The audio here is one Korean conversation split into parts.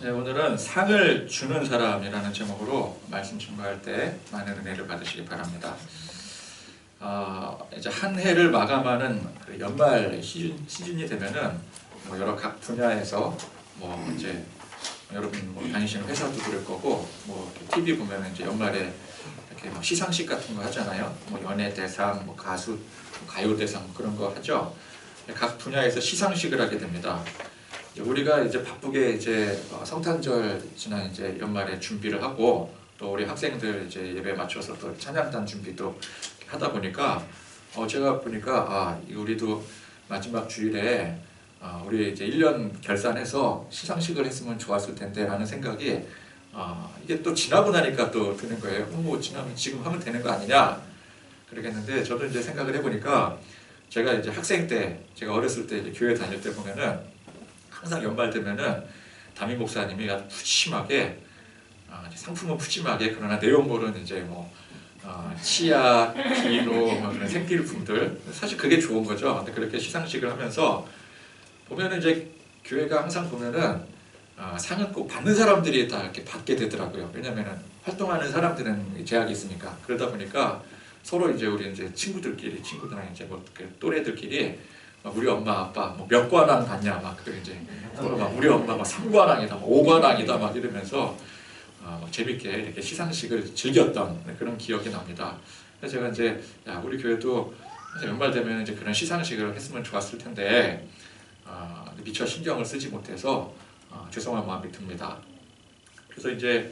네, 오늘은 상을 주는 사람이라는 제목으로 말씀 증거할 때 많은 은혜를 받으시기 바랍니다. 이제 한 해를 마감하는 그 연말 시즌이 되면은 뭐 여러 각 분야에서 뭐 이제 여러분 뭐 다니시는 회사도 그럴 거고 뭐 TV 보면은 이제 연말에 이렇게 막 시상식 같은 거 하잖아요. 뭐 연예 대상, 뭐 가수, 가요 대상 그런 거 하죠. 각 분야에서 시상식을 하게 됩니다. 우리가 이제 바쁘게 이제 성탄절 지난 이제 연말에 준비를 하고 또 우리 학생들 이제 예배 맞춰서 또 찬양단 준비도 하다 보니까 제가 보니까 우리도 마지막 주일에 우리 이제 1년 결산해서 시상식을 했으면 좋았을 텐데 라는 생각이 이게 또 지나고 나니까 또 드는 거예요. 뭐 지나면 지금 하면 되는 거 아니냐 그러겠는데 저도 이제 생각을 해보니까 제가 이제 학생 때 제가 어렸을 때 이제 교회 다닐 때 보면은 항상 연말 되면은 담임 목사님이 아주 푸짐하게 상품은 푸짐하게 그러나 내용물은 이제 뭐 치약, 비누 뭐 그런 생필품들 사실 그게 좋은 거죠. 근데 그렇게 시상식을 하면서 보면은 이제 교회가 항상 보면은 상은 꼭 받는 사람들이 다 이렇게 받게 되더라고요. 왜냐면은 활동하는 사람들은 제약이 있으니까 그러다 보니까 서로 이제 우리 이제 친구들이랑 이제 뭐 또래들끼리 우리 엄마 아빠 뭐 몇 관왕 갔냐 막 그래 이제 막 우리 엄마가 3관왕이다, 5관왕이다 막 이러면서 재밌게 이렇게 시상식을 즐겼던 그런 기억이 납니다. 그래서 제가 이제 우리 교회도 연말 되면 이제 그런 시상식을 했으면 좋았을 텐데 미처 신경을 쓰지 못해서 죄송한 마음이 듭니다. 그래서 이제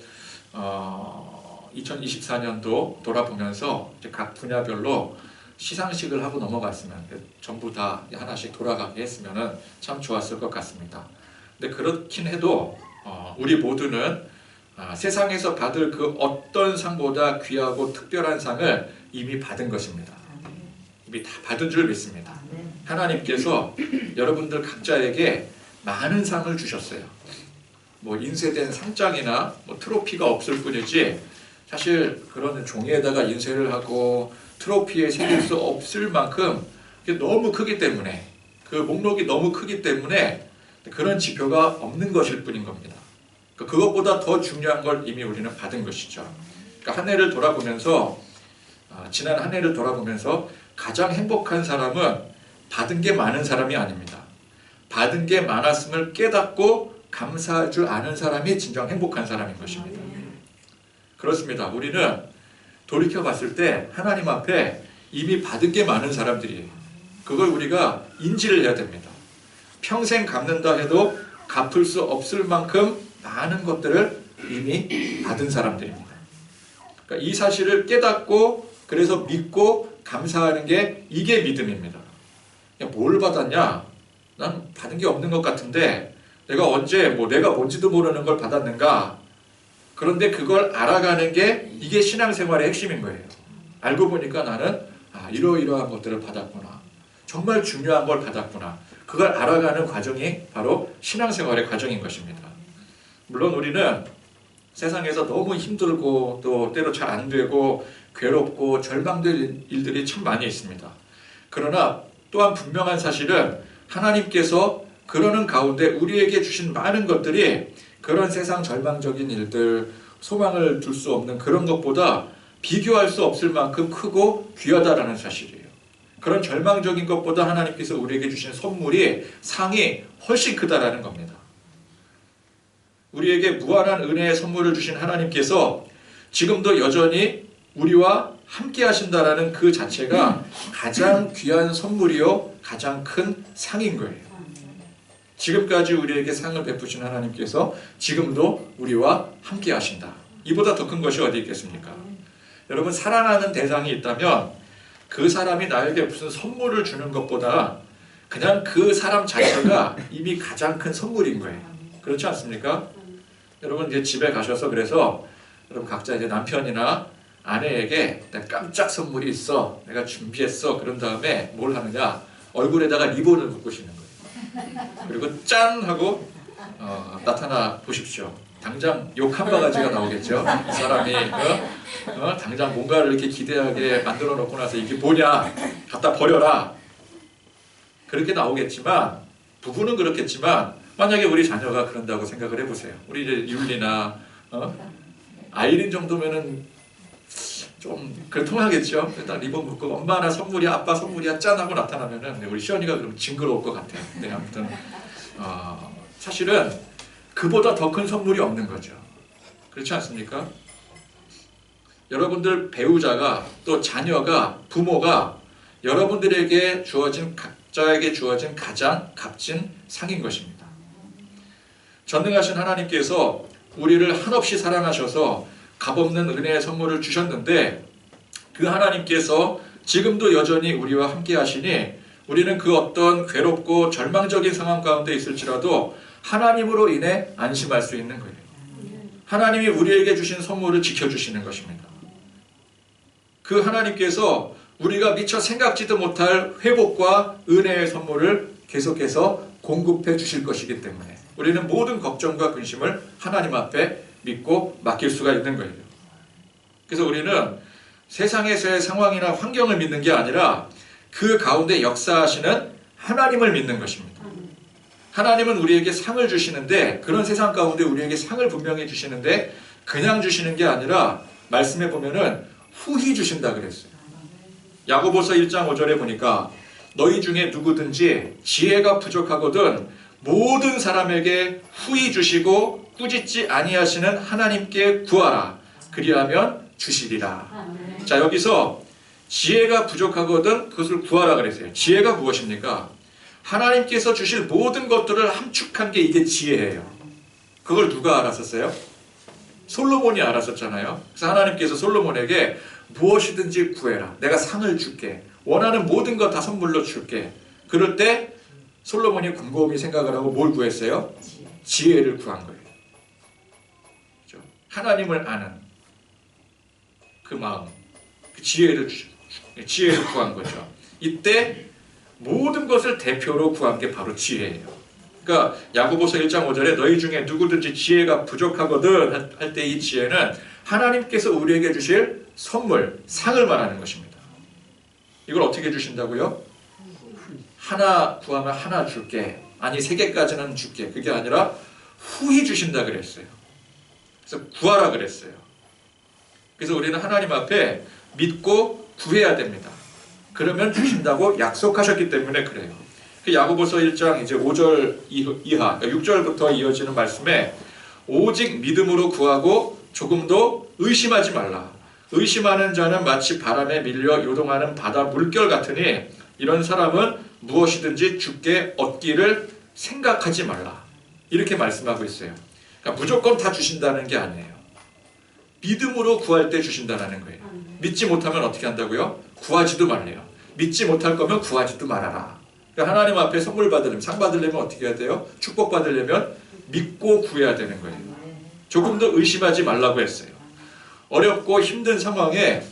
2024년도 돌아보면서 이제 각 분야별로 시상식을 하고 넘어갔으면 전부 다 하나씩 돌아가게 했으면 참 좋았을 것 같습니다. 근데 그렇긴 해도 우리 모두는 세상에서 받을 그 어떤 상보다 귀하고 특별한 상을 이미 받은 것입니다. 이미 다 받은 줄 믿습니다. 하나님께서 여러분들 각자에게 많은 상을 주셨어요. 뭐 인쇄된 상장이나 뭐 트로피가 없을 뿐이지 사실 그런 종이에다가 인쇄를 하고 트로피에 새길 수 없을 만큼 너무 크기 때문에 그 목록이 너무 크기 때문에 그런 지표가 없는 것일 뿐인 겁니다. 그것보다 더 중요한 걸 이미 우리는 받은 것이죠. 그러니까 한 해를 돌아보면서 지난 한 해를 돌아보면서 가장 행복한 사람은 받은 게 많은 사람이 아닙니다. 받은 게 많았음을 깨닫고 감사할 줄 아는 사람이 진정 행복한 사람인 것입니다. 그렇습니다. 우리는 돌이켜 봤을 때 하나님 앞에 이미 받은 게 많은 사람들이에요. 그걸 우리가 인지를 해야 됩니다. 평생 갚는다 해도 갚을 수 없을 만큼 많은 것들을 이미 받은 사람들입니다. 그러니까 이 사실을 깨닫고 그래서 믿고 감사하는 게 이게 믿음입니다. 뭘 받았냐? 난 받은 게 없는 것 같은데 내가 언제 내가 뭔지도 모르는 걸 받았는가? 그런데 그걸 알아가는 게 이게 신앙생활의 핵심인 거예요. 알고 보니까 나는 이러이러한 것들을 받았구나. 정말 중요한 걸 받았구나. 그걸 알아가는 과정이 바로 신앙생활의 과정인 것입니다. 물론 우리는 세상에서 너무 힘들고 또 때로 잘 안 되고 괴롭고 절망될 일들이 참 많이 있습니다. 그러나 또한 분명한 사실은 하나님께서 그러는 가운데 우리에게 주신 많은 것들이 그런 세상 절망적인 일들, 소망을 둘 수 없는 그런 것보다 비교할 수 없을 만큼 크고 귀하다라는 사실이에요. 그런 절망적인 것보다 하나님께서 우리에게 주신 선물이 상이 훨씬 크다라는 겁니다. 우리에게 무한한 은혜의 선물을 주신 하나님께서 지금도 여전히 우리와 함께 하신다라는 그 자체가 가장 귀한 선물이요 가장 큰 상인 거예요. 지금까지 우리에게 상을 베푸신 하나님께서 지금도 우리와 함께 하신다. 이보다 더 큰 것이 어디 있겠습니까? 여러분 사랑하는 대상이 있다면 그 사람이 나에게 무슨 선물을 주는 것보다 그냥 그 사람 자체가 이미 가장 큰 선물인 거예요. 그렇지 않습니까? 여러분 이제 집에 가셔서 그래서 여러분 각자 이제 남편이나 아내에게 깜짝 선물이 있어. 내가 준비했어. 그런 다음에 뭘 하느냐? 얼굴에다가 리본을 묶으시는 거예요. 그리고 짠 하고 나타나 보십시오. 당장 욕 한 바가지가 나오겠죠. 이 사람이 당장 뭔가를 이렇게 기대하게 만들어 놓고 나서 이게 뭐냐 갖다 버려라 그렇게 나오겠지만 부부는 그렇겠지만 만약에 우리 자녀가 그런다고 생각을 해보세요. 우리 이제 율리나 아이린 정도면은 좀 그래 통하겠죠. 일단 리본 묶고 엄마나 선물이야, 아빠 선물이야 짠 하고 나타나면은 우리 시연이가 그럼 징그러울 것 같아요. 근데 아무튼 사실은 그보다 더 큰 선물이 없는 거죠. 그렇지 않습니까? 여러분들 배우자가 또 자녀가 부모가 여러분들에게 주어진 각자에게 주어진 가장 값진 상인 것입니다. 전능하신 하나님께서 우리를 한없이 사랑하셔서 값없는 은혜의 선물을 주셨는데 그 하나님께서 지금도 여전히 우리와 함께 하시니 우리는 그 어떤 괴롭고 절망적인 상황 가운데 있을지라도 하나님으로 인해 안심할 수 있는 거예요. 하나님이 우리에게 주신 선물을 지켜주시는 것입니다. 그 하나님께서 우리가 미처 생각지도 못할 회복과 은혜의 선물을 계속해서 공급해 주실 것이기 때문에 우리는 모든 걱정과 근심을 하나님 앞에 믿고 맡길 수가 있는 거예요. 그래서 우리는 세상에서의 상황이나 환경을 믿는 게 아니라 그 가운데 역사하시는 하나님을 믿는 것입니다. 하나님은 우리에게 상을 주시는데 그런 세상 가운데 우리에게 상을 분명히 주시는데 그냥 주시는 게 아니라 말씀해 보면은 후히 주신다 그랬어요. 야고보서 1장 5절에 보니까 너희 중에 누구든지 지혜가 부족하거든 모든 사람에게 후히 주시고 꾸짖지 아니하시는 하나님께 구하라. 그리하면 주시리라. 자, 여기서 지혜가 부족하거든 그것을 구하라 그랬어요. 지혜가 무엇입니까? 하나님께서 주실 모든 것들을 함축한 게 이게 지혜예요. 그걸 누가 알았었어요? 솔로몬이 알았었잖아요. 그래서 하나님께서 솔로몬에게 무엇이든지 구해라. 내가 상을 줄게. 원하는 모든 것 다 선물로 줄게. 그럴 때 솔로몬이 곰곰이 생각을 하고 뭘 구했어요? 지혜를 구한 거예요. 그렇죠? 하나님을 아는 그 마음, 그 지혜를 구한 거죠. 이때 모든 것을 대표로 구한 게 바로 지혜예요. 그러니까 야고보서 1장 5절에 너희 중에 누구든지 지혜가 부족하거든 할 때 이 지혜는 하나님께서 우리에게 주실 선물, 상을 말하는 것입니다. 이걸 어떻게 주신다고요? 하나 구하면 하나 줄게. 아니 3개까지는 줄게. 그게 아니라 후히 주신다 그랬어요. 그래서 구하라 그랬어요. 그래서 우리는 하나님 앞에 믿고 구해야 됩니다. 그러면 주신다고 약속하셨기 때문에 그래요. 그 야고보서 1장 이제 5절 이하, 6절부터 이어지는 말씀에 오직 믿음으로 구하고 조금도 의심하지 말라. 의심하는 자는 마치 바람에 밀려 요동하는 바다 물결 같으니 이런 사람은 무엇이든지 주께 얻기를 생각하지 말라. 이렇게 말씀하고 있어요. 그러니까 무조건 다 주신다는 게 아니에요. 믿음으로 구할 때 주신다는 거예요. 믿지 못하면 어떻게 한다고요? 구하지도 말래요. 믿지 못할 거면 구하지도 말아라. 그러니까 하나님 앞에 선물 받으려면, 상 받으려면 어떻게 해야 돼요? 축복 받으려면 믿고 구해야 되는 거예요. 조금 더 의심하지 말라고 했어요. 어렵고 힘든 상황에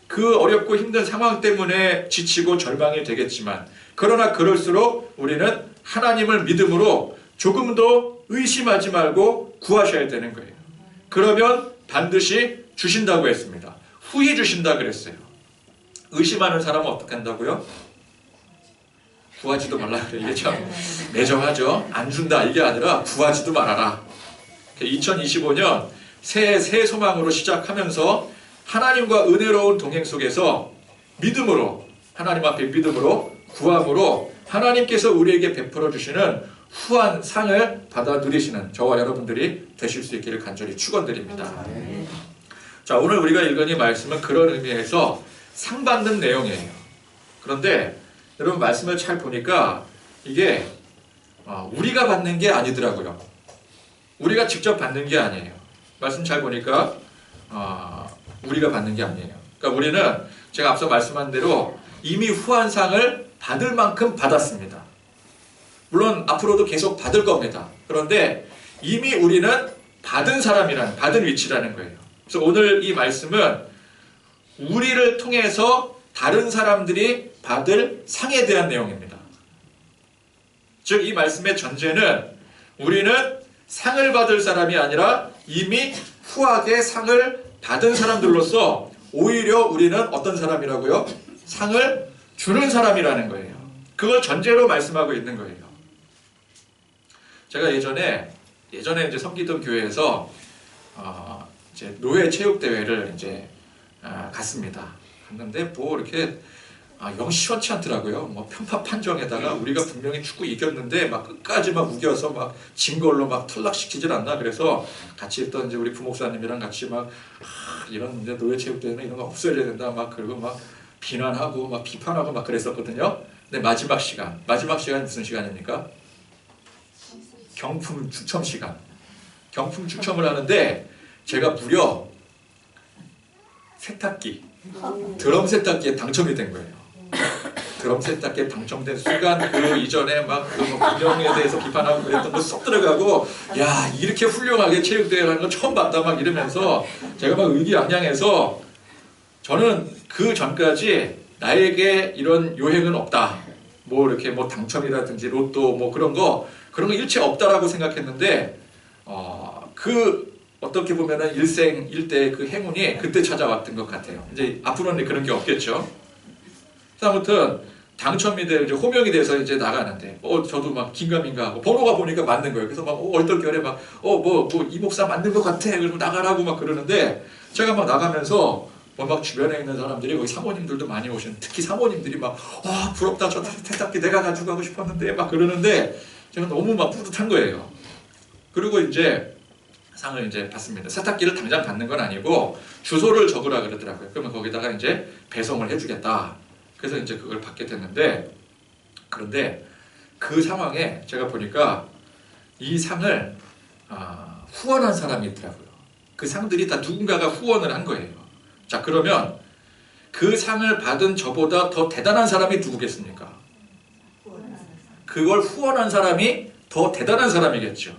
그 어렵고 힘든 상황 때문에 지치고 절망이 되겠지만 그러나 그럴수록 우리는 하나님을 믿음으로 조금 더 의심하지 말고 구하셔야 되는 거예요. 그러면 반드시 주신다고 했습니다. 후히 주신다 그랬어요. 의심하는 사람은 어떻게 한다고요? 구하지도 말라 그래요. 이게 참 매정하죠. 안 준다 이게 아니라 구하지도 말아라. 2025년 새 소망으로 시작하면서 하나님과 은혜로운 동행 속에서 믿음으로 하나님 앞에 믿음으로 구함으로 하나님께서 우리에게 베풀어 주시는 후한 상을 받아 누리시는 저와 여러분들이 되실 수 있기를 간절히 축원드립니다. 자, 오늘 우리가 읽은 이 말씀은 그런 의미에서 상 받는 내용이에요. 그런데 여러분 말씀을 잘 보니까 이게 우리가 받는 게 아니더라고요. 우리가 직접 받는 게 아니에요. 말씀 잘 보니까 우리가 받는 게 아니에요. 그러니까 우리는 제가 앞서 말씀한 대로 이미 후한 상을 받을 만큼 받았습니다. 물론 앞으로도 계속 받을 겁니다. 그런데 이미 우리는 받은 위치라는 거예요. 그래서 오늘 이 말씀은 우리를 통해서 다른 사람들이 받을 상에 대한 내용입니다. 즉 이 말씀의 전제는 우리는 상을 받을 사람이 아니라 이미 후하게 상을 받은 사람들로서 오히려 우리는 어떤 사람이라고요? 상을 주는 사람이라는 거예요. 그걸 전제로 말씀하고 있는 거예요. 제가 예전에 이제 섬기던 교회에서 이제 노예 체육 대회를 이제 갔습니다. 갔는데 뭐 이렇게 영 시원치 않더라고요. 뭐 편파 판정에다가 우리가 분명히 축구 이겼는데 막 끝까지 막 우겨서 막 진 걸로 막 탈락시키질 않나. 그래서 같이 있던 이제 우리 부목사님이랑 같이 막 이런 이제 노예 체육 대회는 이런 거 없어야 된다 막 그리고 막 비난하고 막 비판하고 막 그랬었거든요. 근데 마지막 시간 무슨 시간입니까? 경품 추첨 시간. 경품 추첨을 하는데 제가 무려 세탁기, 드럼 세탁기에 당첨이 된 거예요. 드럼 세탁기에 당첨된 순간 그 이전에 막 그 운영에 대해서 비판하고 그랬던 거 쏙 들어가고, 야 이렇게 훌륭하게 체육대회를 하는 거 처음 봤다 막 이러면서 제가 막 의기양양해서, 저는 그 전까지 나에게 이런 요행은 없다. 뭐 이렇게 뭐 당첨이라든지 로또 뭐 그런 거 일체 없다라고 생각했는데, 그 어떻게 보면은 일생일대의 그 행운이 그때 찾아왔던 것 같아요. 이제 앞으로는 그런 게 없겠죠. 아무튼 당첨이 돼 이제 호명이 돼서 이제 나가는데, 저도 막 긴가민가하고 번호가 보니까 맞는 거예요. 그래서 막 얼떨결에 막 뭐 이 목사 맞는 것 같아. 그래서 나가라고 막 그러는데, 제가 막 나가면서 막 주변에 있는 사람들이, 거기 사모님들도 많이 오신, 특히 사모님들이 막 부럽다, 저 세탁기 내가 가지고 가고 싶었는데 막 그러는데, 제가 너무 막 뿌듯한 거예요. 그리고 이제 상을 이제 받습니다. 세탁기를 당장 받는 건 아니고 주소를 적으라 그러더라고요. 그러면 거기다가 이제 배송을 해주겠다. 그래서 이제 그걸 받게 됐는데, 그런데 그 상황에 제가 보니까 이 상을 후원한 사람이 있더라고요. 그 상들이 다 누군가가 후원을 한 거예요. 자, 그러면 그 상을 받은 저보다 더 대단한 사람이 누구겠습니까? 그걸 후원한 사람이 더 대단한 사람이겠죠.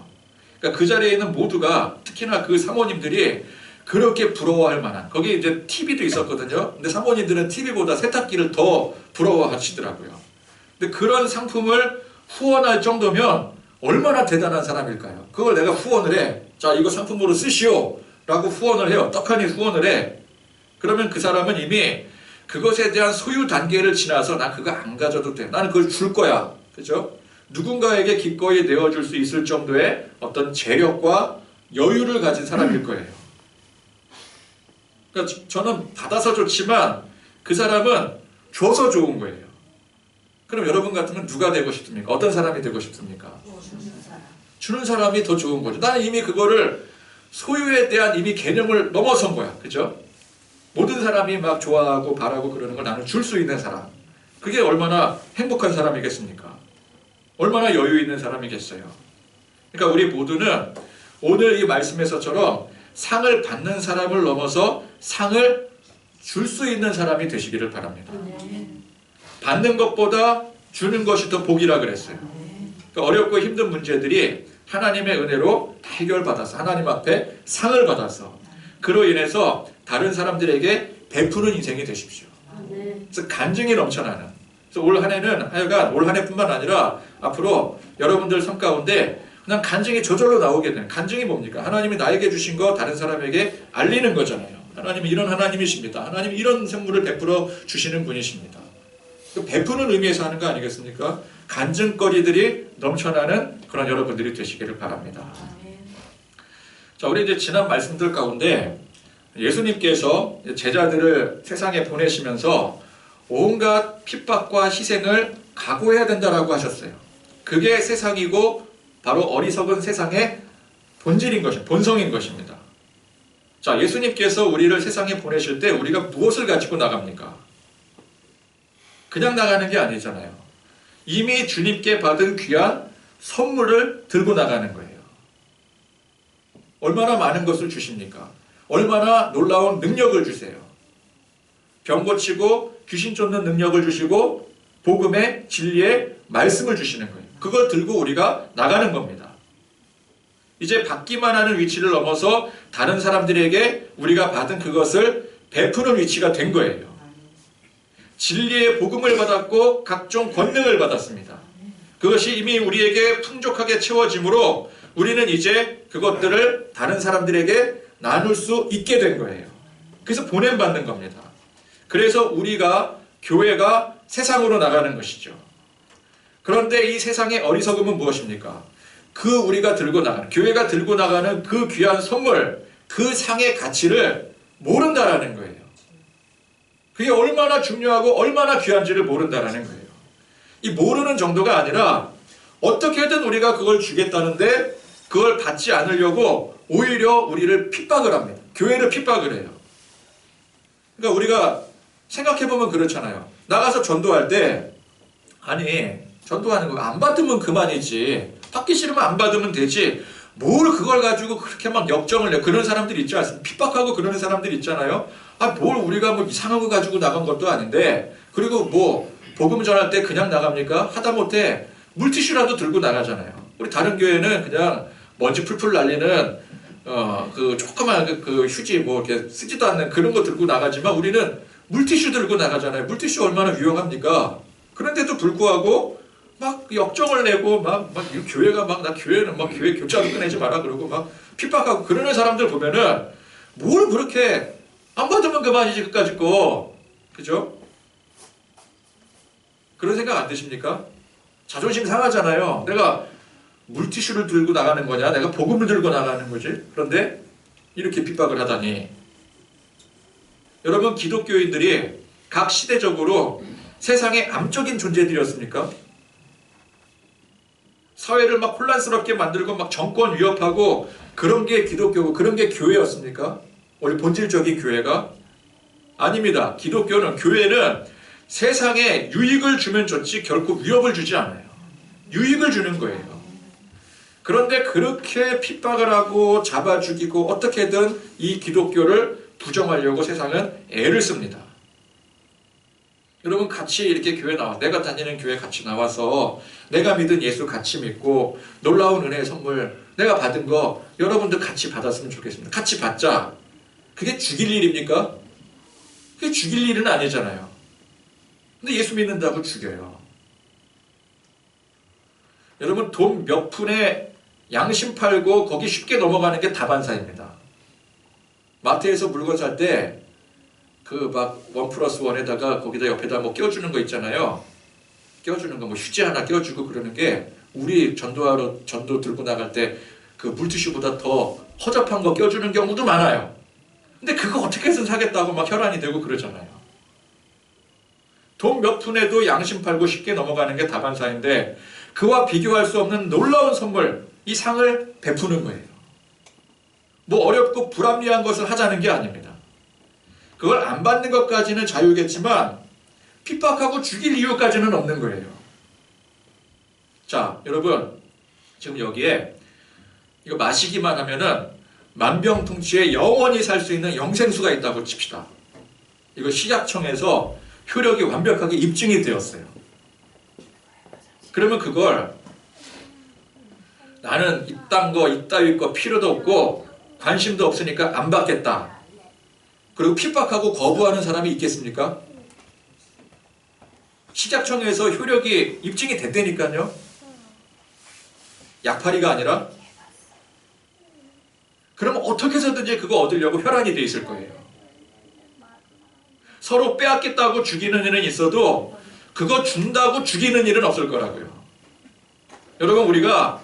그러니까 그 자리에 있는 모두가, 특히나 그 사모님들이 그렇게 부러워할 만한, 거기 이제 TV도 있었거든요. 근데 사모님들은 TV보다 세탁기를 더 부러워하시더라고요. 근데 그런 상품을 후원할 정도면 얼마나 대단한 사람일까요? 그걸 내가 후원을 해. 자, 이거 상품으로 쓰시오. 라고 후원을 해요. 떡하니 후원을 해. 그러면 그 사람은 이미 그것에 대한 소유 단계를 지나서 난 그거 안 가져도 돼. 나는 그걸 줄 거야. 그죠? 누군가에게 기꺼이 내어줄 수 있을 정도의 어떤 재력과 여유를 가진 사람일 거예요. 그러니까 저는 받아서 좋지만 그 사람은 줘서 좋은 거예요. 그럼 여러분 같으면 누가 되고 싶습니까? 어떤 사람이 되고 싶습니까? 주는 사람이 더 좋은 거죠. 나는 이미 그거를 소유에 대한 이미 개념을 넘어선 거야. 그죠? 모든 사람이 막 좋아하고 바라고 그러는 걸 나는 줄 수 있는 사람. 그게 얼마나 행복한 사람이겠습니까? 얼마나 여유 있는 사람이겠어요. 그러니까 우리 모두는 오늘 이 말씀에서처럼 상을 받는 사람을 넘어서 상을 줄 수 있는 사람이 되시기를 바랍니다. 받는 것보다 주는 것이 더 복이라 그랬어요. 그러니까 어렵고 힘든 문제들이 하나님의 은혜로 다 해결받아서 하나님 앞에 상을 받아서 그로 인해서 다른 사람들에게 베푸는 인생이 되십시오. 그래서 간증이 넘쳐나는. 그래서 올 한 해는 하여간 올 한 해뿐만 아니라 앞으로 여러분들 삶 가운데 그냥 간증이 저절로 나오게 되는. 간증이 뭡니까? 하나님이 나에게 주신 거 다른 사람에게 알리는 거잖아요. 하나님이 이런 하나님이십니다. 하나님이 이런 선물을 베풀어 주시는 분이십니다. 베푸는 의미에서 하는 거 아니겠습니까? 간증거리들이 넘쳐나는 그런 여러분들이 되시기를 바랍니다. 자, 우리 이제 지난 말씀들 가운데 예수님께서 제자들을 세상에 보내시면서 온갖 핍박과 희생을 각오해야 된다라고 하셨어요. 그게 세상이고 바로 어리석은 세상의 본질인 것입니다. 본성인 것입니다. 자, 예수님께서 우리를 세상에 보내실 때 우리가 무엇을 가지고 나갑니까? 그냥 나가는 게 아니잖아요. 이미 주님께 받은 귀한 선물을 들고 나가는 거예요. 얼마나 많은 것을 주십니까? 얼마나 놀라운 능력을 주세요. 병 고치고 귀신 쫓는 능력을 주시고 복음의 진리의 말씀을 주시는 거예요. 그걸 들고 우리가 나가는 겁니다. 이제 받기만 하는 위치를 넘어서 다른 사람들에게 우리가 받은 그것을 베푸는 위치가 된 거예요. 진리의 복음을 받았고 각종 권능을 받았습니다. 그것이 이미 우리에게 풍족하게 채워지므로 우리는 이제 그것들을 다른 사람들에게 나눌 수 있게 된 거예요. 그래서 보냄받는 겁니다. 그래서 우리가, 교회가 세상으로 나가는 것이죠. 그런데 이 세상의 어리석음은 무엇입니까? 그 우리가 들고 나가는, 교회가 들고 나가는 그 귀한 선물, 그 상의 가치를 모른다라는 거예요. 그게 얼마나 중요하고 얼마나 귀한지를 모른다라는 거예요. 이 모르는 정도가 아니라 어떻게든 우리가 그걸 주겠다는데 그걸 받지 않으려고 오히려 우리를 핍박을 합니다. 교회를 핍박을 해요. 그러니까 우리가 생각해보면 그렇잖아요. 나가서 전도할 때 아니 전도하는 거 안 받으면 그만이지. 받기 싫으면 안 받으면 되지. 뭘 그걸 가지고 그렇게 막 역정을 내. 그런 사람들이 있지 않습니까? 핍박하고 그러는 사람들이 있잖아요. 아, 뭘 우리가 뭐 이상한 거 가지고 나간 것도 아닌데. 그리고 뭐 복음 전할 때 그냥 나갑니까? 하다못해 물티슈라도 들고 나가잖아요. 우리 다른 교회는 그냥 먼지 풀풀 날리는 그 조그만 그 휴지 뭐 이렇게 쓰지도 않는 그런 거 들고 나가지만 우리는 물티슈 들고 나가잖아요. 물티슈 얼마나 유용합니까? 그런데도 불구하고 막 역정을 내고 막 교회가 막 나 교회는 막 교회 교자도 꺼내지 마라 그러고 막 핍박하고 그러는 사람들 보면은 뭘 그렇게 안 받으면 그만이지 그까짓 거. 그죠? 그런 생각 안 드십니까? 자존심 상하잖아요. 내가 물티슈를 들고 나가는 거냐? 내가 복음을 들고 나가는 거지? 그런데 이렇게 핍박을 하다니. 여러분 기독교인들이 각 시대적으로 세상의 암적인 존재들이었습니까? 사회를 막 혼란스럽게 만들고 막 정권 위협하고 그런 게 기독교고 그런 게 교회였습니까? 우리 본질적인 교회가? 아닙니다. 기독교는 교회는 세상에 유익을 주면 좋지 결코 위협을 주지 않아요. 유익을 주는 거예요. 그런데 그렇게 핍박을 하고 잡아 죽이고 어떻게든 이 기독교를 부정하려고 세상은 애를 씁니다. 여러분 같이 이렇게 교회 나와 내가 다니는 교회 같이 나와서 내가 믿은 예수 같이 믿고 놀라운 은혜의 선물 내가 받은 거 여러분들 같이 받았으면 좋겠습니다. 같이 받자. 그게 죽일 일입니까? 그게 죽일 일은 아니잖아요. 근데 예수 믿는다고 죽여요. 여러분 돈 몇 푼에 양심 팔고 거기 쉽게 넘어가는 게 다반사입니다. 마트에서 물건 살 때 그 막 1+1에다가 거기다 옆에다 뭐 껴주는 거 있잖아요. 껴주는 거 뭐 휴지 하나 껴주고 그러는 게 우리 전도하러 전도 들고 나갈 때 그 물티슈보다 더 허접한 거 껴주는 경우도 많아요. 근데 그거 어떻게 해서 사겠다고 막 혈안이 되고 그러잖아요. 돈 몇 푼에도 양심 팔고 쉽게 넘어가는 게 다반사인데 그와 비교할 수 없는 놀라운 선물, 이 상을 베푸는 거예요. 뭐 어렵고 불합리한 것을 하자는 게 아닙니다. 그걸 안 받는 것까지는 자유겠지만 핍박하고 죽일 이유까지는 없는 거예요. 자, 여러분 지금 여기에 이거 마시기만 하면은 만병통치에 영원히 살 수 있는 영생수가 있다고 칩시다. 이거 식약청에서 효력이 완벽하게 입증이 되었어요. 그러면 그걸 나는 이딴 거 이따위 거 필요도 없고 관심도 없으니까 안 받겠다. 그리고 핍박하고 거부하는 사람이 있겠습니까? 식약청에서 효력이 입증이 됐다니까요. 약팔이가 아니라. 그러면 어떻게 해서든지 그거 얻으려고 혈안이 돼 있을 거예요. 서로 빼앗겠다고 죽이는 일은 있어도 그거 준다고 죽이는 일은 없을 거라고요. 여러분 우리가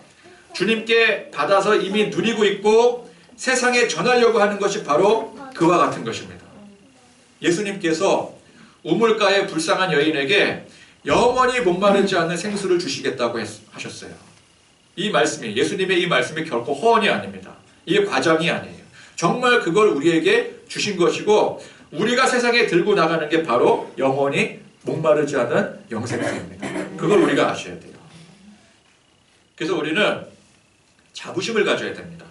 주님께 받아서 이미 누리고 있고 세상에 전하려고 하는 것이 바로 그와 같은 것입니다. 예수님께서 우물가의 불쌍한 여인에게 영원히 목마르지 않는 생수를 주시겠다고 하셨어요. 이 말씀이 예수님의 이 말씀이 결코 허언이 아닙니다. 이게 과장이 아니에요. 정말 그걸 우리에게 주신 것이고 우리가 세상에 들고 나가는 게 바로 영원히 목마르지 않은 영생수입니다. 그걸 우리가 아셔야 돼요. 그래서 우리는 자부심을 가져야 됩니다.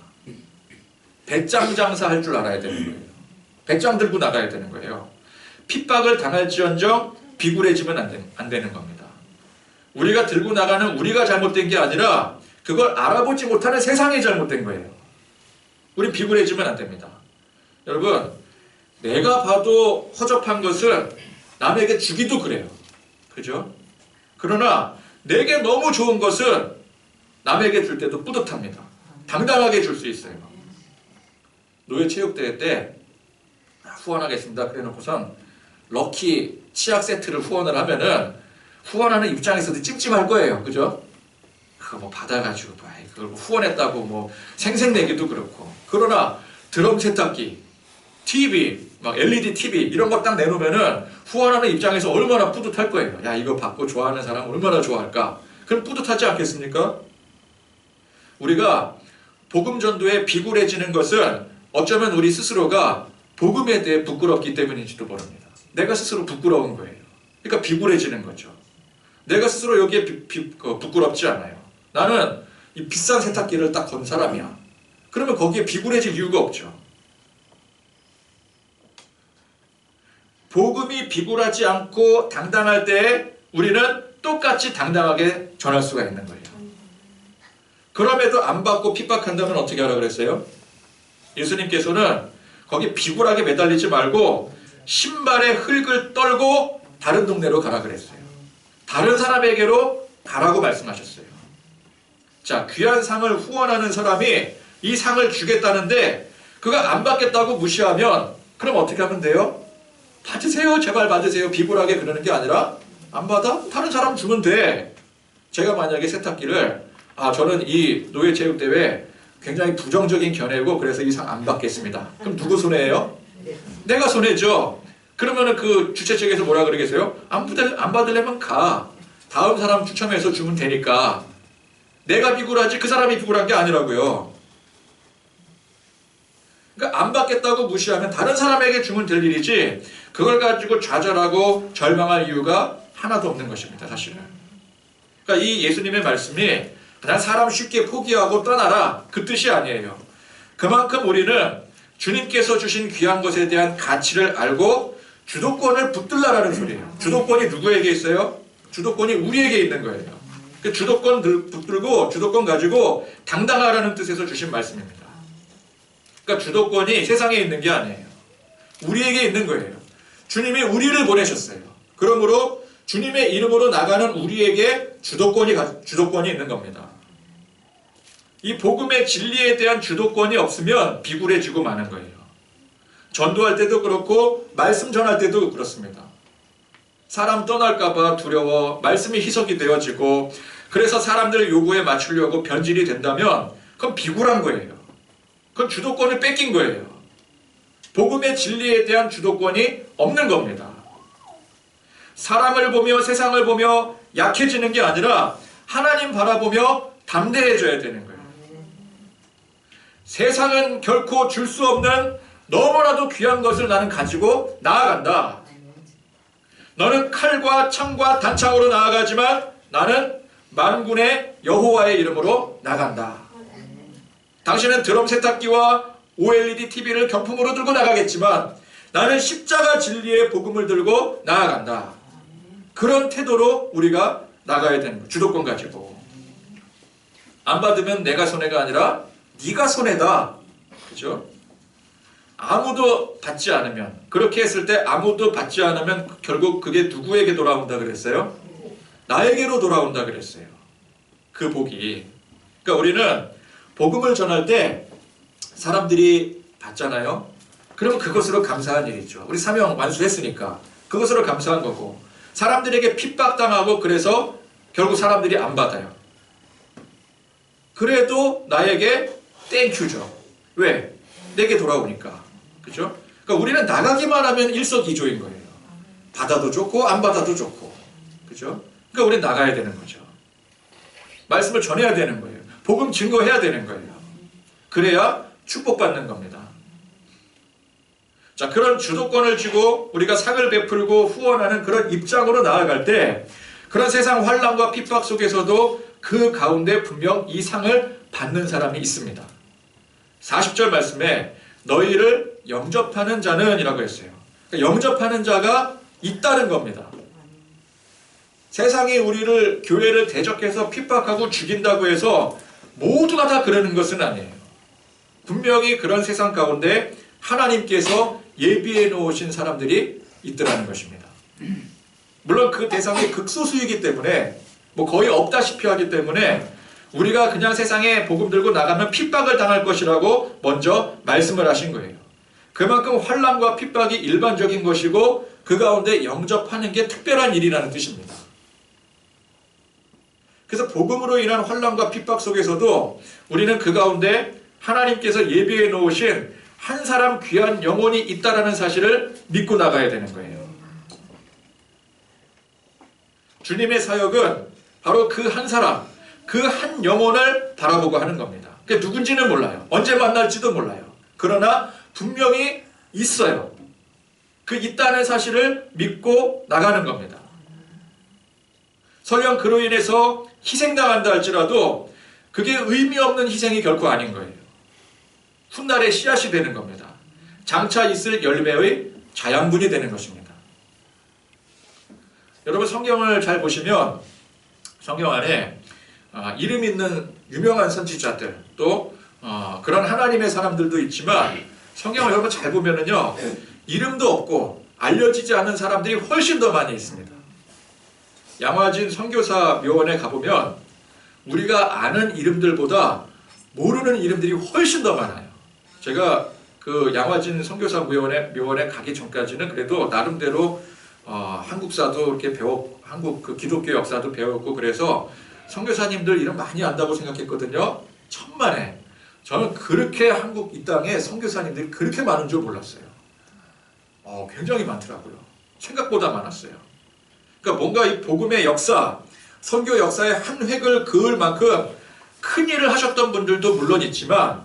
배짱 장사할 줄 알아야 되는 거예요. 배짱 들고 나가야 되는 거예요. 핍박을 당할지언정 비굴해지면 안 되는 겁니다. 우리가 들고 나가는 우리가 잘못된 게 아니라 그걸 알아보지 못하는 세상이 잘못된 거예요. 우리 비굴해지면 안 됩니다. 여러분 내가 봐도 허접한 것은 남에게 주기도 그래요. 그죠? 그러나 내게 너무 좋은 것은 남에게 줄 때도 뿌듯합니다. 당당하게 줄 수 있어요. 노예체육대회 때 후원하겠습니다. 그래놓고선 럭키 치약 세트를 후원을 하면은 후원하는 입장에서도 찜찜할 거예요. 그죠? 그거 뭐 받아가지고 뭐 그걸 뭐 후원했다고 뭐 생색내기도 그렇고. 그러나 드럼 세탁기, TV, 막 LED TV 이런 거 딱 내놓으면은 후원하는 입장에서 얼마나 뿌듯할 거예요. 야, 이거 받고 좋아하는 사람 얼마나 좋아할까? 그럼 뿌듯하지 않겠습니까? 우리가 복음 전도에 비굴해지는 것은 어쩌면 우리 스스로가 복음에 대해 부끄럽기 때문인지도 모릅니다. 내가 스스로 부끄러운 거예요. 그러니까 비굴해지는 거죠. 내가 스스로 여기에 부끄럽지 않아요. 나는 이 비싼 세탁기를 딱 건 사람이야. 그러면 거기에 비굴해질 이유가 없죠. 복음이 비굴하지 않고 당당할 때 우리는 똑같이 당당하게 전할 수가 있는 거예요. 그럼에도 안 받고 핍박한다면 어떻게 하라 그랬어요? 예수님께서는 거기 비굴하게 매달리지 말고 신발에 흙을 떨고 다른 동네로 가라 그랬어요. 다른 사람에게로 가라고 말씀하셨어요. 자, 귀한 상을 후원하는 사람이 이 상을 주겠다는데 그가 안 받겠다고 무시하면 그럼 어떻게 하면 돼요? 받으세요. 제발 받으세요. 비굴하게 그러는 게 아니라 안 받아? 다른 사람 주면 돼. 제가 만약에 세탁기를 저는 이 노예체육대회 굉장히 부정적인 견해고 그래서 이 상 안 받겠습니다. 그럼 누구 손해예요? 내가 손해죠. 그러면은 그 주최 측에서 뭐라 그러겠어요? 안 받으려면 가. 다음 사람 추첨해서 주면 되니까. 내가 비굴하지 그 사람이 비굴한 게 아니라고요. 그러니까 안 받겠다고 무시하면 다른 사람에게 주면 될 일이지 그걸 가지고 좌절하고 절망할 이유가 하나도 없는 것입니다. 사실은. 그러니까 이 예수님의 말씀이 그냥 사람 쉽게 포기하고 떠나라 그 뜻이 아니에요. 그만큼 우리는 주님께서 주신 귀한 것에 대한 가치를 알고 주도권을 붙들라라는 소리예요. 주도권이 누구에게 있어요? 주도권이 우리에게 있는 거예요. 그 주도권 붙들고 주도권 가지고 당당하라는 뜻에서 주신 말씀입니다. 그러니까 주도권이 세상에 있는 게 아니에요. 우리에게 있는 거예요. 주님이 우리를 보내셨어요. 그러므로 주님의 이름으로 나가는 우리에게 주도권이 있는 겁니다. 이 복음의 진리에 대한 주도권이 없으면 비굴해지고 마는 거예요. 전도할 때도 그렇고 말씀 전할 때도 그렇습니다. 사람 떠날까봐 두려워 말씀이 희석이 되어지고 그래서 사람들 요구에 맞추려고 변질이 된다면 그건 비굴한 거예요. 그건 주도권을 뺏긴 거예요. 복음의 진리에 대한 주도권이 없는 겁니다. 사람을 보며 세상을 보며 약해지는 게 아니라 하나님 바라보며 담대해져야 되는 거예요. 세상은 결코 줄 수 없는 너무나도 귀한 것을 나는 가지고 나아간다. 너는 칼과 창과 단창으로 나아가지만 나는 만군의 여호와의 이름으로 나간다. 당신은 드럼 세탁기와 OLED TV를 경품으로 들고 나가겠지만 나는 십자가 진리의 복음을 들고 나아간다. 그런 태도로 우리가 나가야 되는 거예요. 주도권 가지고. 안 받으면 내가 손해가 아니라 네가 손해다. 그죠? 아무도 받지 않으면 그렇게 했을 때 아무도 받지 않으면 결국 그게 누구에게 돌아온다 그랬어요? 나에게로 돌아온다 그랬어요. 그 복이. 그러니까 우리는 복음을 전할 때 사람들이 받잖아요. 그러면 그것으로 감사한 일이죠. 우리 사명 완수했으니까 그것으로 감사한 거고 사람들에게 핍박당하고 그래서 결국 사람들이 안 받아요. 그래도 나에게 땡큐죠. 왜? 내게 돌아오니까. 그죠? 그러니까 우리는 나가기만 하면 일석이조인 거예요. 받아도 좋고 안 받아도 좋고. 그죠? 그러니까 우리는 나가야 되는 거죠. 말씀을 전해야 되는 거예요. 복음 증거해야 되는 거예요. 그래야 축복받는 겁니다. 자, 그런 주도권을 쥐고 우리가 상을 베풀고 후원하는 그런 입장으로 나아갈 때 그런 세상 환난과 핍박 속에서도 그 가운데 분명 이 상을 받는 사람이 있습니다. 40절 말씀에 너희를 영접하는 자는 이라고 했어요. 그러니까 영접하는 자가 있다는 겁니다. 세상이 우리를 교회를 대적해서 핍박하고 죽인다고 해서 모두가 다 그러는 것은 아니에요. 분명히 그런 세상 가운데 하나님께서 예비해 놓으신 사람들이 있더라는 것입니다. 물론 그 대상이 극소수이기 때문에 뭐 거의 없다시피 하기 때문에 우리가 그냥 세상에 복음 들고 나가면 핍박을 당할 것이라고 먼저 말씀을 하신 거예요. 그만큼 환난과 핍박이 일반적인 것이고 그 가운데 영접하는 게 특별한 일이라는 뜻입니다. 그래서 복음으로 인한 환난과 핍박 속에서도 우리는 그 가운데 하나님께서 예비해 놓으신 한 사람 귀한 영혼이 있다라는 사실을 믿고 나가야 되는 거예요. 주님의 사역은 바로 그 한 사람, 그 한 영혼을 바라보고 하는 겁니다. 그게 누군지는 몰라요. 언제 만날지도 몰라요. 그러나 분명히 있어요. 그 있다는 사실을 믿고 나가는 겁니다. 설령 그로 인해서 희생당한다 할지라도 그게 의미 없는 희생이 결코 아닌 거예요. 훗날의 씨앗이 되는 겁니다. 장차 있을 열매의 자양분이 되는 것입니다. 여러분 성경을 잘 보시면 성경 안에 이름 있는 유명한 선지자들 또 그런 하나님의 사람들도 있지만 성경을 여러분 잘 보면은요 이름도 없고 알려지지 않은 사람들이 훨씬 더 많이 있습니다. 양화진 선교사 묘원에 가보면 우리가 아는 이름들보다 모르는 이름들이 훨씬 더 많아요. 제가 그 양화진 선교사 묘원에 가기 전까지는 그래도 나름대로 한국사도 이렇게 한국 그 기독교 역사도 배웠고 그래서 선교사님들 이름 많이 안다고 생각했거든요. 천만에. 저는 그렇게 한국 이 땅에 선교사님들이 그렇게 많은 줄 몰랐어요. 굉장히 많더라고요. 생각보다 많았어요. 그러니까 뭔가 이 복음의 역사, 선교 역사의 한 획을 그을 만큼 큰 일을 하셨던 분들도 물론 있지만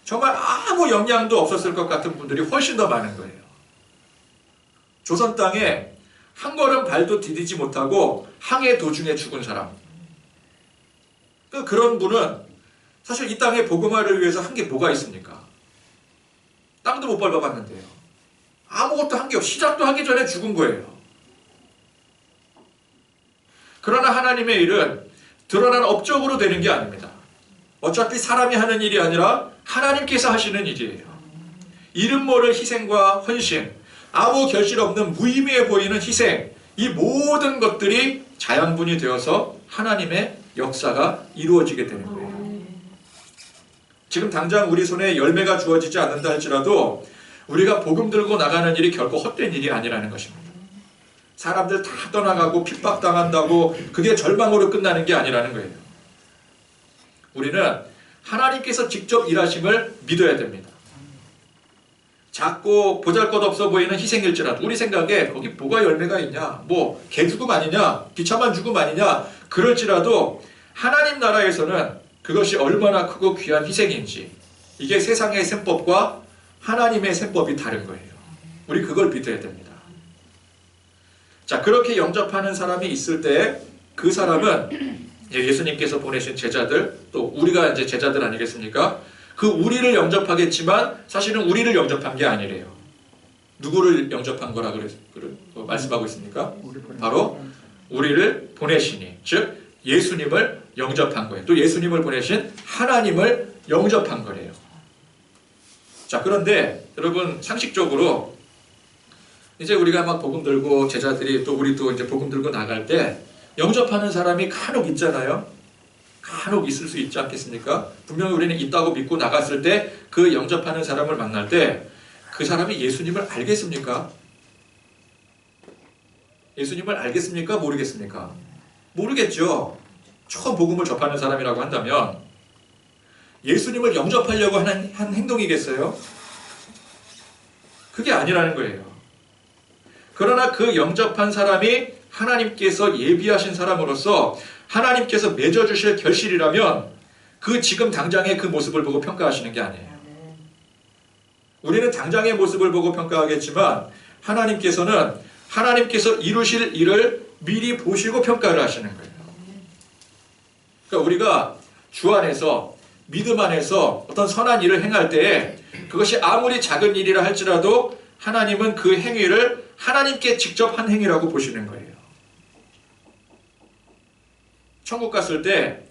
정말 아무 영향도 없었을 것 같은 분들이 훨씬 더 많은 거예요. 조선 땅에 한 걸음 발도 디디지 못하고 항해 도중에 죽은 사람. 그런 분은 사실 이 땅에 복음화를 위해서 한 게 뭐가 있습니까? 땅도 못 밟아봤는데요. 아무것도 한 게 없이 시작도 하기 전에 죽은 거예요. 그러나 하나님의 일은 드러난 업적으로 되는 게 아닙니다. 어차피 사람이 하는 일이 아니라 하나님께서 하시는 일이에요. 이름 모를 희생과 헌신, 아무 결실 없는 무의미해 보이는 희생, 이 모든 것들이 자양분이 되어서 하나님의 역사가 이루어지게 되는 거예요. 지금 당장 우리 손에 열매가 주어지지 않는다 할지라도 우리가 복음 들고 나가는 일이 결코 헛된 일이 아니라는 것입니다. 사람들 다 떠나가고 핍박당한다고 그게 절망으로 끝나는 게 아니라는 거예요. 우리는 하나님께서 직접 일하심을 믿어야 됩니다. 작고 보잘것없어 보이는 희생일지라도 우리 생각에 거기 뭐가 열매가 있냐, 뭐 개죽음 아니냐, 비참한 죽음 아니냐 그럴지라도 하나님 나라에서는 그것이 얼마나 크고 귀한 희생인지 이게 세상의 셈법과 하나님의 셈법이 다른 거예요. 우리 그걸 믿어야 됩니다. 자, 그렇게 영접하는 사람이 있을 때 그 사람은 예수님께서 보내신 제자들, 또 우리가 이제 제자들 아니겠습니까? 그 우리를 영접하겠지만 사실은 우리를 영접한 게 아니래요. 누구를 영접한 거라 말씀하고 있습니까? 바로 우리를 보내시니, 즉 예수님을 영접한 거예요. 또 예수님을 보내신 하나님을 영접한 거래요. 자, 그런데 여러분 상식적으로 이제 우리가 막 복음 들고 제자들이 또 우리도 이제 복음 들고 나갈 때 영접하는 사람이 간혹 있잖아요. 간혹 있을 수 있지 않겠습니까? 분명히 우리는 있다고 믿고 나갔을 때 그 영접하는 사람을 만날 때 그 사람이 예수님을 알겠습니까? 예수님을 알겠습니까? 모르겠습니까? 모르겠죠. 처음 복음을 접하는 사람이라고 한다면 예수님을 영접하려고 하는 한 행동이겠어요? 그게 아니라는 거예요. 그러나 그 영접한 사람이 하나님께서 예비하신 사람으로서 하나님께서 맺어주실 결실이라면 그 지금 당장의 그 모습을 보고 평가하시는 게 아니에요. 우리는 당장의 모습을 보고 평가하겠지만 하나님께서 이루실 일을 미리 보시고 평가를 하시는 거예요. 그러니까 우리가 주 안에서 믿음 안에서 어떤 선한 일을 행할 때에 그것이 아무리 작은 일이라 할지라도 하나님은 그 행위를 하나님께 직접 한 행위라고 보시는 거예요. 천국 갔을 때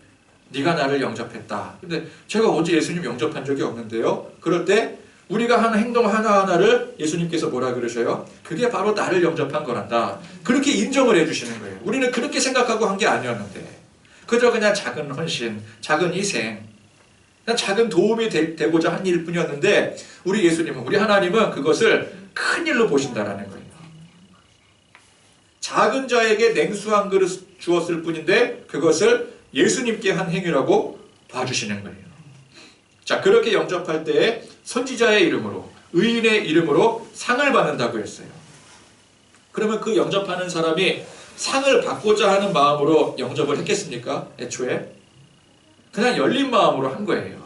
네가 나를 영접했다. 근데 제가 언제 예수님 영접한 적이 없는데요. 그럴 때 우리가 하는 행동 하나하나를 예수님께서 뭐라 그러셔요? 그게 바로 나를 영접한 거란다. 그렇게 인정을 해주시는 거예요. 우리는 그렇게 생각하고 한 게 아니었는데 그저 그냥 작은 헌신, 작은 희생, 그냥 작은 도움이 되고자 한 일뿐이었는데 우리 예수님은, 우리 하나님은 그것을 큰 일로 보신다라는 거예요. 작은 자에게 냉수 한 그릇 주었을 뿐인데 그것을 예수님께 한 행위라고 봐주시는 거예요. 자, 그렇게 영접할 때에 선지자의 이름으로, 의인의 이름으로 상을 받는다고 했어요. 그러면 그 영접하는 사람이 상을 받고자 하는 마음으로 영접을 했겠습니까? 애초에? 그냥 열린 마음으로 한 거예요.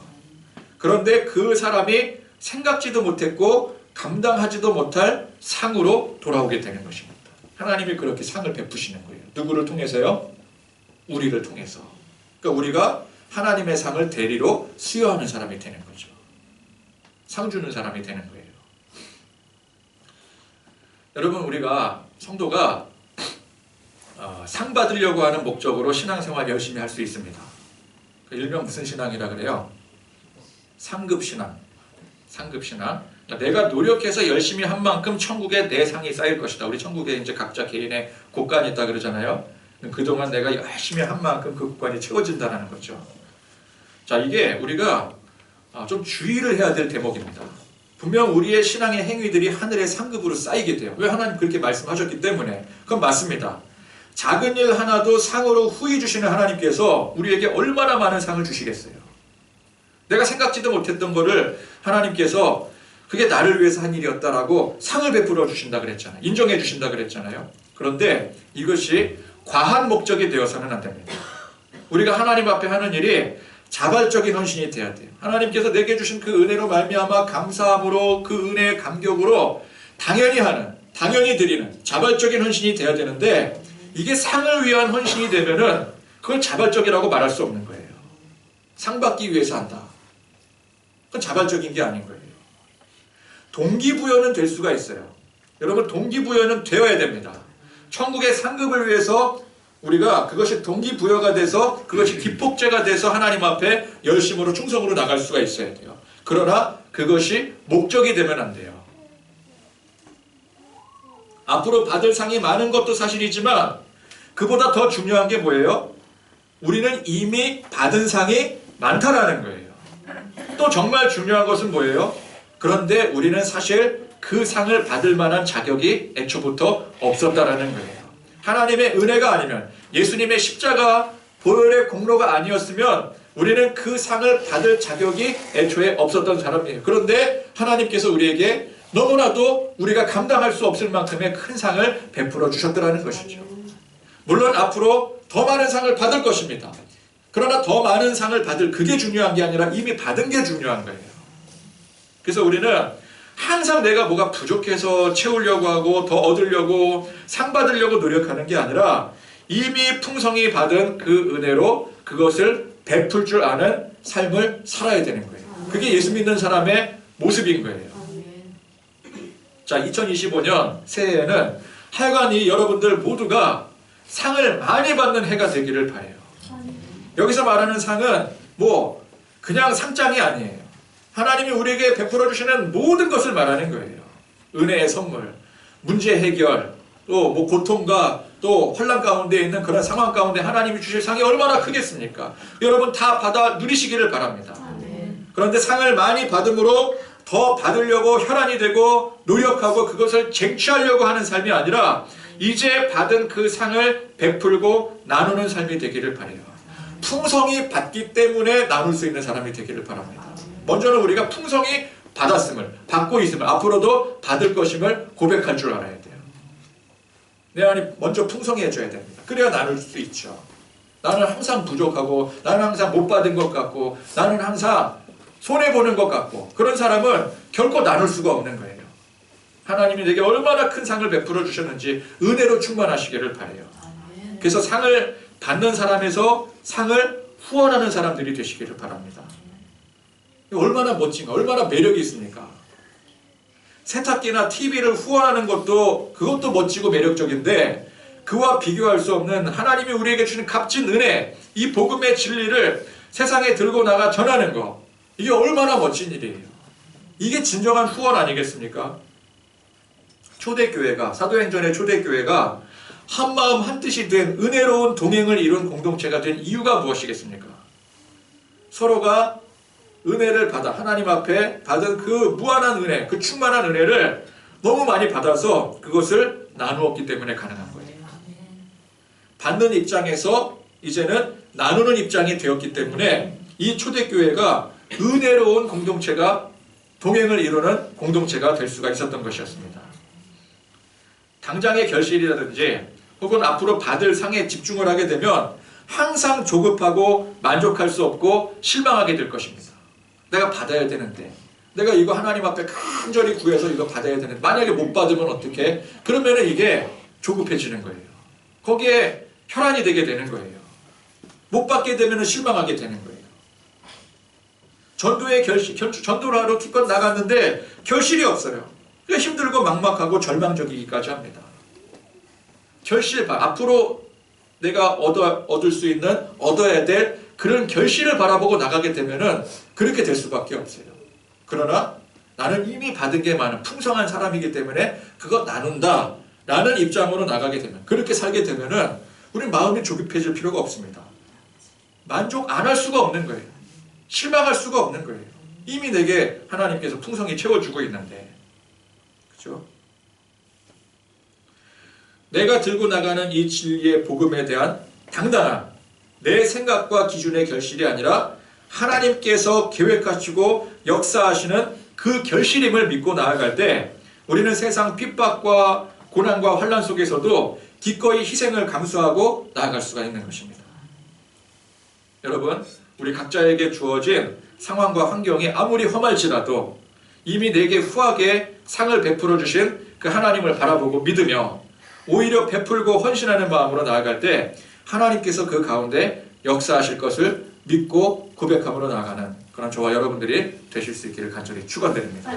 그런데 그 사람이 생각지도 못했고 감당하지도 못할 상으로 돌아오게 되는 것입니다. 하나님이 그렇게 상을 베푸시는 거예요. 누구를 통해서요? 우리를 통해서. 그러니까 우리가 하나님의 상을 대리로 수여하는 사람이 되는 거죠. 상 주는 사람이 되는 거예요. 여러분, 우리가 성도가 상 받으려고 하는 목적으로 신앙생활 열심히 할 수 있습니다. 일명 무슨 신앙이라 그래요? 상급신앙. 상급신앙. 내가 노력해서 열심히 한 만큼 천국에 내 상이 쌓일 것이다. 우리 천국에 이제 각자 개인의 곳간이 있다 그러잖아요. 그동안 내가 열심히 한 만큼 그 곳간이 채워진다는 거죠. 자, 이게 우리가 좀 주의를 해야 될 대목입니다. 분명 우리의 신앙의 행위들이 하늘의 상급으로 쌓이게 돼요. 왜? 하나님 그렇게 말씀하셨기 때문에. 그건 맞습니다. 작은 일 하나도 상으로 후히 주시는 하나님께서 우리에게 얼마나 많은 상을 주시겠어요. 내가 생각지도 못했던 거를 하나님께서 그게 나를 위해서 한 일이었다라고 상을 베풀어 주신다 그랬잖아요. 인정해 주신다 그랬잖아요. 그런데 이것이 과한 목적이 되어서는 안 됩니다. 우리가 하나님 앞에 하는 일이 자발적인 헌신이 돼야 돼요. 하나님께서 내게 주신 그 은혜로 말미암아 감사함으로 그 은혜의 감격으로 당연히 하는, 당연히 드리는 자발적인 헌신이 돼야 되는데 이게 상을 위한 헌신이 되면은 그걸 자발적이라고 말할 수 없는 거예요. 상 받기 위해서 한다. 그건 자발적인 게 아닌 거예요. 동기부여는 될 수가 있어요. 여러분, 동기부여는 되어야 됩니다. 천국의 상급을 위해서 우리가 그것이 동기부여가 돼서 그것이 기폭제가 돼서 하나님 앞에 열심으로 충성으로 나갈 수가 있어야 돼요. 그러나 그것이 목적이 되면 안 돼요. 앞으로 받을 상이 많은 것도 사실이지만 그보다 더 중요한 게 뭐예요? 우리는 이미 받은 상이 많다라는 거예요. 또 정말 중요한 것은 뭐예요? 그런데 우리는 사실 그 상을 받을 만한 자격이 애초부터 없었다라는 거예요. 하나님의 은혜가 아니면, 예수님의 십자가 보혈의 공로가 아니었으면 우리는 그 상을 받을 자격이 애초에 없었던 사람이에요. 그런데 하나님께서 우리에게 너무나도 우리가 감당할 수 없을 만큼의 큰 상을 베풀어 주셨더라는 것이죠. 물론 앞으로 더 많은 상을 받을 것입니다. 그러나 더 많은 상을 받을 그게 중요한 게 아니라 이미 받은 게 중요한 거예요. 그래서 우리는 항상 내가 뭐가 부족해서 채우려고 하고 더 얻으려고 상 받으려고 노력하는 게 아니라 이미 풍성히 받은 그 은혜로 그것을 베풀 줄 아는 삶을 살아야 되는 거예요. 그게 예수 믿는 사람의 모습인 거예요. 자, 2025년 새해에는 하여간 이 여러분들 모두가 상을 많이 받는 해가 되기를 바라요. 여기서 말하는 상은 뭐 그냥 상장이 아니에요. 하나님이 우리에게 베풀어 주시는 모든 것을 말하는 거예요. 은혜의 선물, 문제 해결, 또 뭐 고통과 또 혼란 가운데 있는 그런 상황 가운데 하나님이 주실 상이 얼마나 크겠습니까? 여러분 다 받아 누리시기를 바랍니다. 그런데 상을 많이 받음으로 더 받으려고 혈안이 되고 노력하고 그것을 쟁취하려고 하는 삶이 아니라 이제 받은 그 상을 베풀고 나누는 삶이 되기를 바라요. 풍성히 받기 때문에 나눌 수 있는 사람이 되기를 바랍니다. 먼저는 우리가 풍성히 받았음을, 받고 있음을, 앞으로도 받을 것임을 고백할 줄 알아야 돼요. 내 안이 먼저 풍성히 해줘야 됩니다. 그래야 나눌 수 있죠. 나는 항상 부족하고 나는 항상 못 받은 것 같고 나는 항상 손해보는 것 같고 그런 사람은 결코 나눌 수가 없는 거예요. 하나님이 내게 얼마나 큰 상을 베풀어 주셨는지 은혜로 충만하시기를 바라요. 그래서 상을 받는 사람에서 상을 후원하는 사람들이 되시기를 바랍니다. 얼마나 멋진가, 얼마나 매력이 있습니까? 세탁기나 TV를 후원하는 것도 그것도 멋지고 매력적인데 그와 비교할 수 없는 하나님이 우리에게 주신 값진 은혜, 이 복음의 진리를 세상에 들고 나가 전하는 것, 이게 얼마나 멋진 일이에요. 이게 진정한 후원 아니겠습니까? 초대교회가, 사도행전의 초대교회가 한마음 한뜻이 된 은혜로운 동행을 이룬 공동체가 된 이유가 무엇이겠습니까? 서로가 은혜를 받아 하나님 앞에 받은 그 무한한 은혜, 그 충만한 은혜를 너무 많이 받아서 그것을 나누었기 때문에 가능한 거예요. 받는 입장에서 이제는 나누는 입장이 되었기 때문에 이 초대교회가 은혜로운 공동체가 동행을 이루는 공동체가 될 수가 있었던 것이었습니다. 당장의 결실이라든지 혹은 앞으로 받을 상에 집중을 하게 되면 항상 조급하고 만족할 수 없고 실망하게 될 것입니다. 내가 받아야 되는데, 내가 이거 하나님 앞에 간절히 구해서 이거 받아야 되는데 만약에 못 받으면 어떡해? 그러면 이게 조급해지는 거예요. 거기에 혈안이 되게 되는 거예요. 못 받게 되면 실망하게 되는 거예요. 전도의 결실, 전도를 하러 기껏 나갔는데 결실이 없어요. 힘들고 막막하고 절망적이기까지 합니다. 결실, 앞으로 내가 얻을 수 있는, 얻어야 될 그런 결실을 바라보고 나가게 되면은 그렇게 될 수밖에 없어요. 그러나 나는 이미 받은 게 많은 풍성한 사람이기 때문에 그거 나눈다 라는 입장으로 나가게 되면, 그렇게 살게 되면은 우리 마음이 조급해질 필요가 없습니다. 만족 안 할 수가 없는 거예요. 실망할 수가 없는 거예요. 이미 내게 하나님께서 풍성히 채워주고 있는데. 그죠? 내가 들고 나가는 이 진리의 복음에 대한 당당한 내 생각과 기준의 결실이 아니라 하나님께서 계획하시고 역사하시는 그 결실임을 믿고 나아갈 때 우리는 세상 핍박과 고난과 환난 속에서도 기꺼이 희생을 감수하고 나아갈 수가 있는 것입니다. 여러분, 우리 각자에게 주어진 상황과 환경이 아무리 험할지라도 이미 내게 후하게 상을 베풀어 주신 그 하나님을 바라보고 믿으며 오히려 베풀고 헌신하는 마음으로 나아갈 때 하나님께서 그 가운데 역사하실 것을 믿고 고백함으로 나아가는 그런 저와 여러분들이 되실 수 있기를 간절히 축원드립니다.